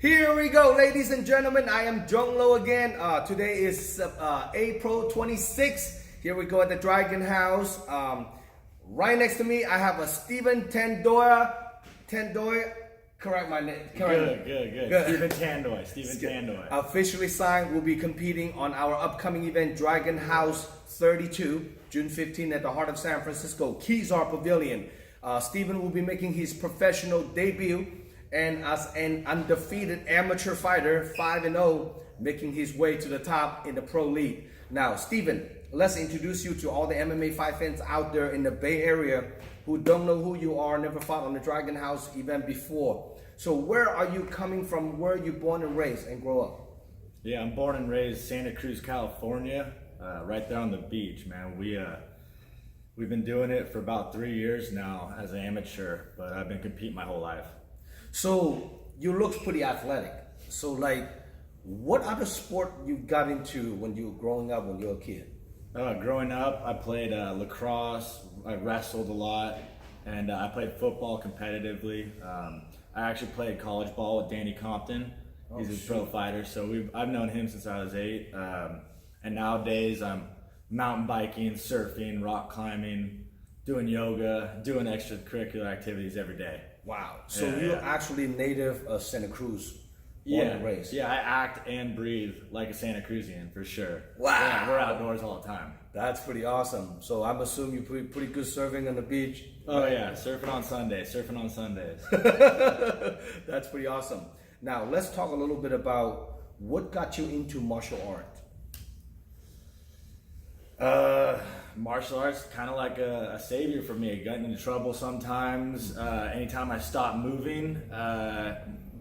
Here we go, ladies and gentlemen. I am Jong Lo again. Today is April 26th. Here we go at the Dragon House. Right next to me, I have a Steven Tandoi. Correct my name. Good. Steven Tandoi. Officially signed. Will be competing on our upcoming event, Dragon House 32, June 15 at the heart of San Francisco Kezar Pavilion. Steven will be making his professional debut. And as an undefeated amateur fighter, 5-0, making his way to the top in the pro league. Now, Steven, let's introduce you to all the MMA fight fans out there in the Bay Area who don't know who you are, never fought on the Dragon House event before. So where are you coming from? Where are you born and raised and grow up? Yeah, I'm born and raised Santa Cruz, California, right there on the beach, man. We've been doing it for about 3 years now as an amateur, but I've been competing my whole life. So you look pretty athletic. So like, what other sport you got into when you were growing up, when you were a kid? Growing up, I played lacrosse, I wrestled a lot, and I played football competitively. I actually played college ball with Danny Compton. He's a pro fighter, so I've known him since I was 8. And nowadays I'm mountain biking, surfing, rock climbing, doing yoga, doing extracurricular activities every day. Wow. So you're actually native of Santa Cruz, born and raised. Yeah, I act and breathe like a Santa Cruzian for sure. Wow. Yeah, we're outdoors all the time. That's pretty awesome. So I'm assuming you're pretty good surfing on the beach. Oh yeah, surfing on Sundays. That's pretty awesome. Now let's talk a little bit about what got you into martial art. Martial arts kind of like a savior for me. Getting into trouble sometimes. Anytime I stopped moving,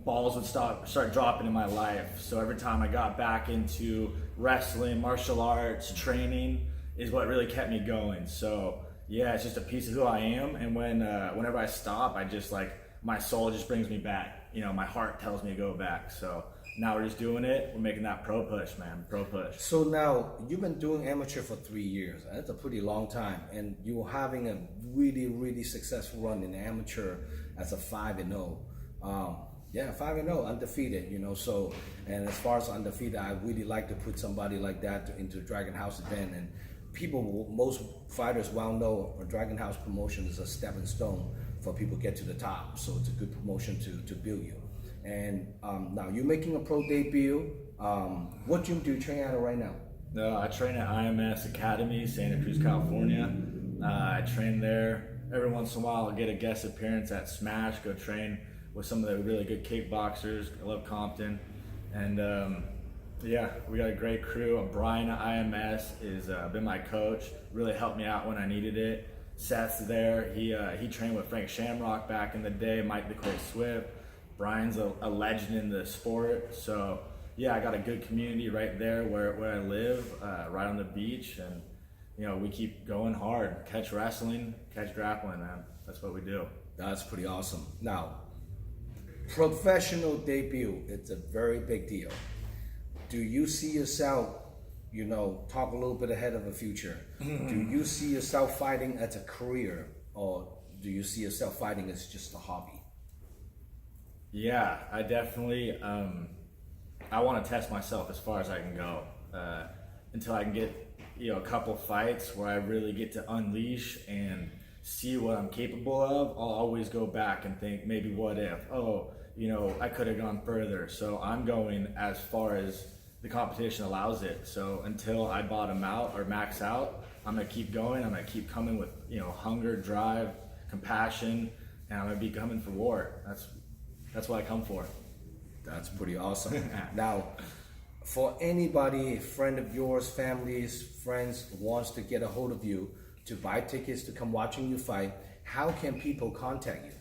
balls would start dropping in my life. So every time I got back into wrestling, martial arts, training is what really kept me going. So yeah, it's just a piece of who I am. And whenever I stop, I just my soul just brings me back. You know, my heart tells me to go back. So now we're just doing it. We're making that pro push, man. Pro push. So now you've been doing amateur for 3 years. That's a pretty long time, and you're having a really successful run in amateur as a 5-0. Yeah, 5-0, undefeated. You know, so and as far as undefeated, I really like to put somebody like that into Dragon House event. And most fighters well know a Dragon House promotion is a stepping stone for people to get to the top. So it's a good promotion to build you. And now you're making a pro debut. What gym do you train at right now? I train at IMS Academy, Santa Cruz, California. I train there. Every once in a while I'll get a guest appearance at Smash, go train with some of the really good kickboxers. I love Compton. And yeah, we got a great crew. Brian at IMS has been my coach, really helped me out when I needed it. Seth's there. He trained with Frank Shamrock back in the day, Mike the Quick Swift. Brian's a legend in the sport, so yeah, I got a good community right there where I live, right on the beach, and you know, we keep going hard. Catch wrestling, catch grappling, man. That's what we do. That's pretty awesome. Now, professional debut, it's a very big deal. Do you see yourself, you know, talk a little bit ahead of the future, do you see yourself fighting as a career, or do you see yourself fighting as just a hobby? Yeah, I definitely, I want to test myself as far as I can go, until I can get, you know, a couple fights where I really get to unleash and see what I'm capable of. I'll always go back and think, maybe what if, you know, I could have gone further. So I'm going as far as the competition allows it. So until I bottom out or max out, I'm going to keep going. I'm going to keep coming with, you know, hunger, drive, compassion, and I'm going to be coming for war. That's what I come for. That's pretty awesome. Now, for anybody, friend of yours, families, friends, wants to get a hold of you to buy tickets to come watching you fight, how can people contact you?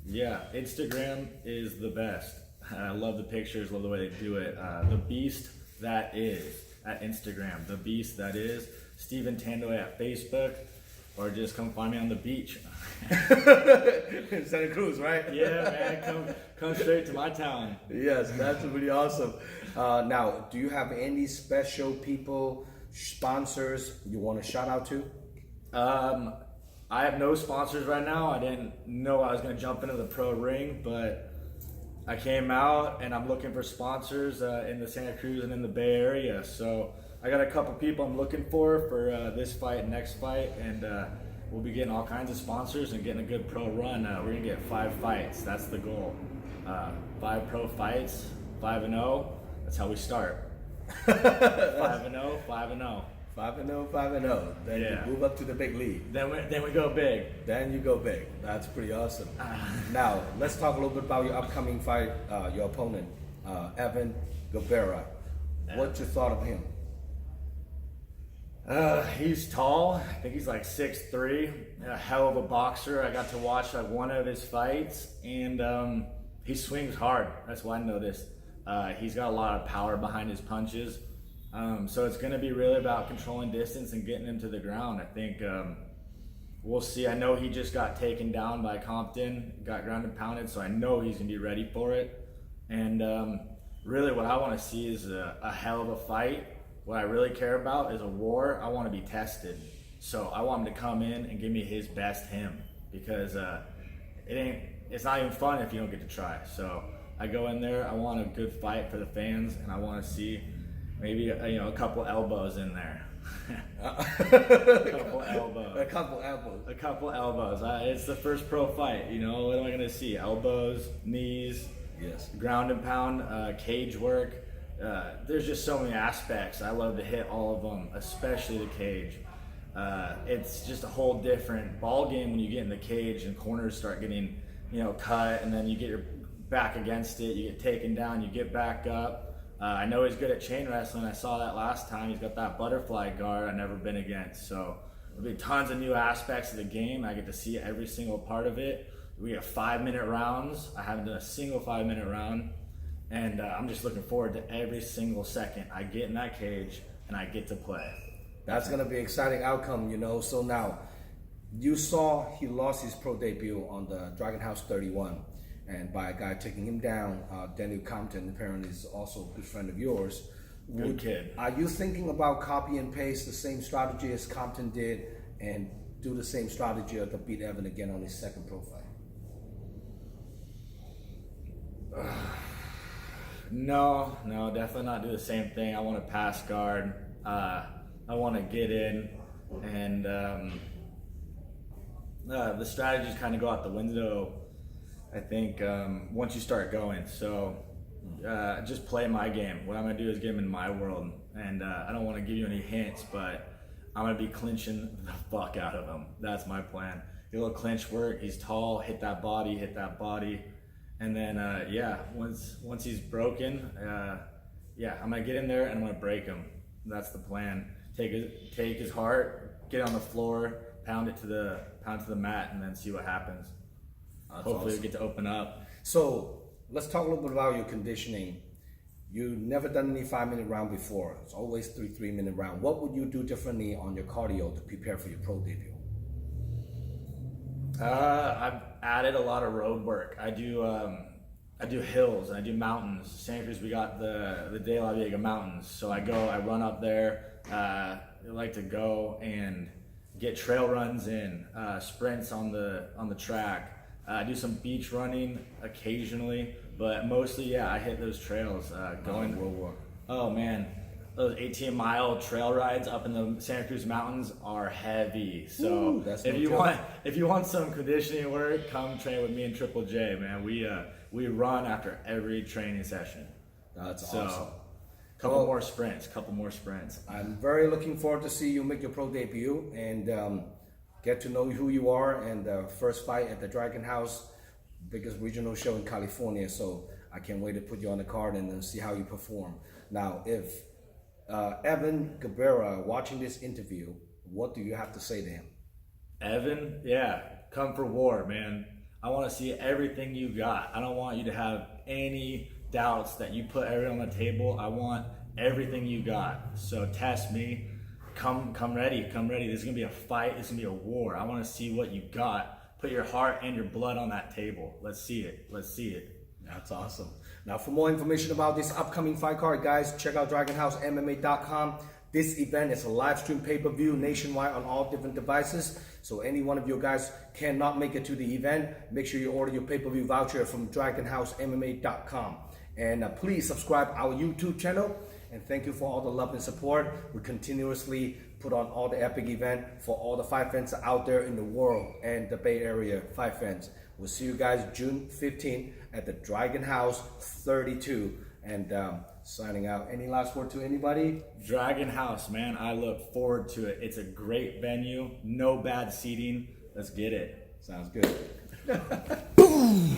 Yeah, Instagram is the best. I love the pictures, love the way they do it. The Beast That Is at Instagram. The Beast That Is. Steven Tandoi at Facebook. Or just come find me on the beach. In Santa Cruz, right? Yeah, man, come straight to my town. Yes, that's really awesome. Now, do you have any special people, sponsors you want to shout out to? I have no sponsors right now. I didn't know I was going to jump into the pro ring, but I came out and I'm looking for sponsors in the Santa Cruz and in the Bay Area. So I got a couple people I'm looking for this fight and next fight, and we'll be getting all kinds of sponsors and getting a good pro run. We're gonna get 5 fights. That's the goal. 5 pro fights, 5-0. That's how we start. 5-0, 5-0. 5-0, 5-0. Then Yeah. you move up to the big league. Then we go big. Then you go big. That's pretty awesome. Now, let's talk a little bit about your upcoming fight, your opponent, Evan Guevara. What's your thought of him? He's tall. I think he's like 6'3", a hell of a boxer. I got to watch like one of his fights, and he swings hard. That's what I noticed. He's got a lot of power behind his punches. So it's going to be really about controlling distance and getting him to the ground. I think we'll see. I know he just got taken down by Compton, got ground and pounded, so I know he's going to be ready for it. And really what I want to see is a hell of a fight. What I really care about is a war. I want to be tested. So I want him to come in and give me his best him, because it's not even fun if you don't get to try. So I go in there, I want a good fight for the fans, and I want to see maybe a couple elbows in there. A couple elbows. It's the first pro fight. What am I gonna see? Elbows, knees, Yes. ground and pound, cage work. There's just so many aspects. I love to hit all of them, especially the cage. It's just a whole different ball game when you get in the cage and corners start getting cut, and then you get your back against it, you get taken down, you get back up. I know he's good at chain wrestling. I saw that last time. He's got that butterfly guard I've never been against. So there'll be tons of new aspects of the game. I get to see every single part of it. We have 5-minute rounds. I haven't done a single 5-minute round. And I'm just looking forward to every single second I get in that cage and I get to play. That's going to be an exciting outcome, So now, you saw he lost his pro debut on the Dragon House 31. And by a guy taking him down, Daniel Compton apparently is also a good friend of yours. Good kid. Are you thinking about copy and paste the same strategy as Compton did and do the same strategy to beat Evan again on his second pro fight? No, definitely not do the same thing. I want to pass guard. I want to get in, and the strategies kind of go out the window, I think, once you start going. So just play my game. What I'm going to do is get him in my world, and I don't want to give you any hints, but I'm going to be clinching the fuck out of him. That's my plan. Do a little clinch work. He's tall. Hit that body. And then, once he's broken, I'm going to get in there and I'm going to break him. That's the plan. Take his heart, get on the floor, pound it to the mat, and then see what happens. Hopefully awesome. We get to open up. So let's talk a little bit about your conditioning. You've never done any 5-minute round before. It's always 3-minute round. What would you do differently on your cardio to prepare for your pro debut? I've added a lot of road work. I do hills, and I do mountains. Santa Cruz, we got the De La Vega Mountains. So I run up there. I like to go and get trail runs in, sprints on the track. I do some beach running occasionally, but mostly, I hit those trails. Oh man, those 18-mile trail rides up in the Santa Cruz Mountains are heavy. So if you want some conditioning work, come train with me and Triple J, man. We run after every training session. That's awesome. Couple more sprints. I'm very looking forward to see you make your pro debut and get to know who you are, and the first fight at the Dragon House, biggest regional show in California. So I can't wait to put you on the card and then see how you perform. Now, if Evan Guevara watching this interview, what do you have to say to him? Evan, come for war, man. I want to see everything you got. I don't want you to have any doubts that you put everything on the table. I want everything you got. So test me. Come ready. This is gonna be a fight. This is gonna be a war. I want to see what you got. Put your heart and your blood on that table. Let's see it. That's awesome. Now, for more information about this upcoming fight card, guys, check out DragonHouseMMA.com. This event is a live stream pay-per-view nationwide on all different devices. So any one of you guys cannot make it to the event, make sure you order your pay-per-view voucher from dragonhousemma.com. And please subscribe our YouTube channel. And thank you for all the love and support. We continuously put on all the epic event for all the fight fans out there in the world and the Bay Area fight fans. We'll see you guys June 15th at the Dragon House 32. And signing out. Any last word to anybody? Dragon House, man. I look forward to it. It's a great venue. No bad seating. Let's get it. Sounds good. Boom.